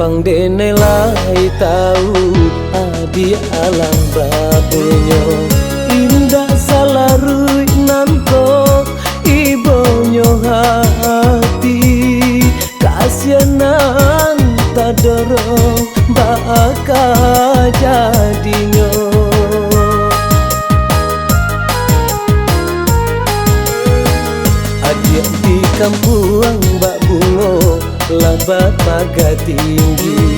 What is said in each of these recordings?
Nyampang dene lai tahu adi alam babunyo indah salarui nanko ibonyo hati kasianan tadorong baka jadinyo adik di kampung Mbak Bungo lah bapaga tinggi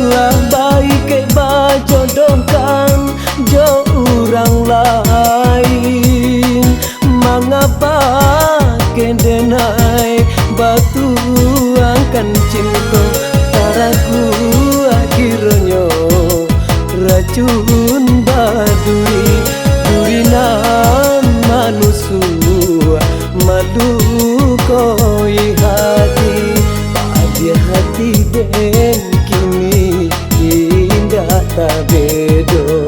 lah baik ke bajodohkan jo orang lain mengapa kendenai batu angkan cinta taraku akhirnya racun badui durinan manusia madu koi hati dia hati den kini indah tak bedo.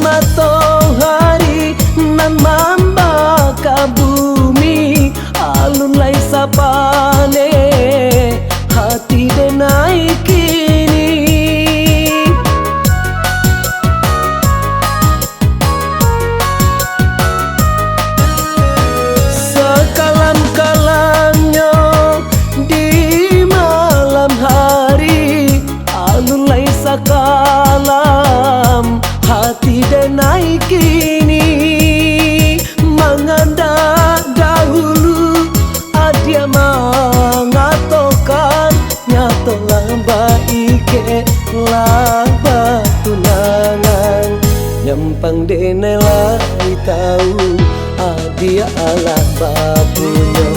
Matahari nan membakar bumi alun lai sapane hati denai kini sekalam-kalamnya di malam hari alun lai sakalam hati denai kini mengandak dahulu adia mengatokan nyatolah baik lah batunangan nyampang dene lai tahu adia alah babunyo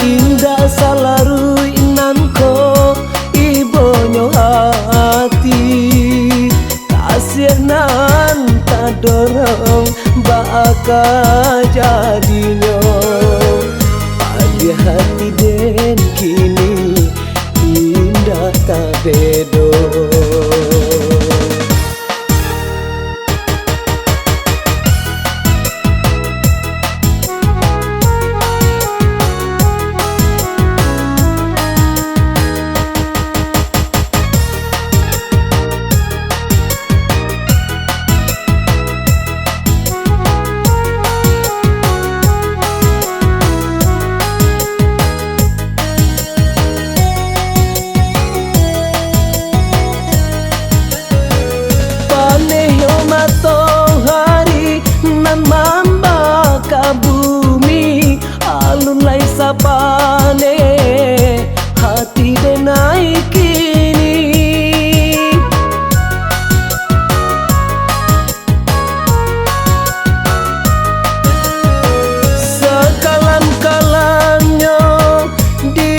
indah salarui nanko ibonyo hati kasianan tadorong baka jadinyo adi hati den kini indah tak bedo. Matahari nan membakar bumi alun lai sapane hati denai kini sekalam-kalamnya di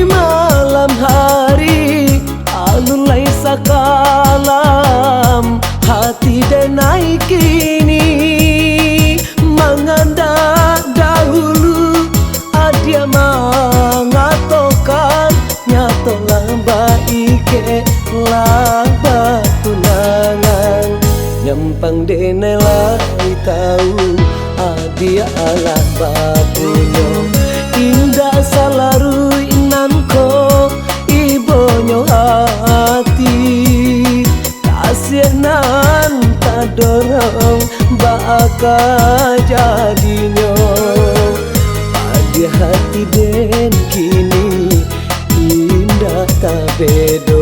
malam hari alun lai sakalam hati denai kini mengandak dahulu adia mengatokan nyatolah baik lah batunangan nyampang dene lai tahu adia alah babunyo indah salarui nanko ibonyo hati kasianan tadorong baka jadinyo adi hati den kini indah tak bedo.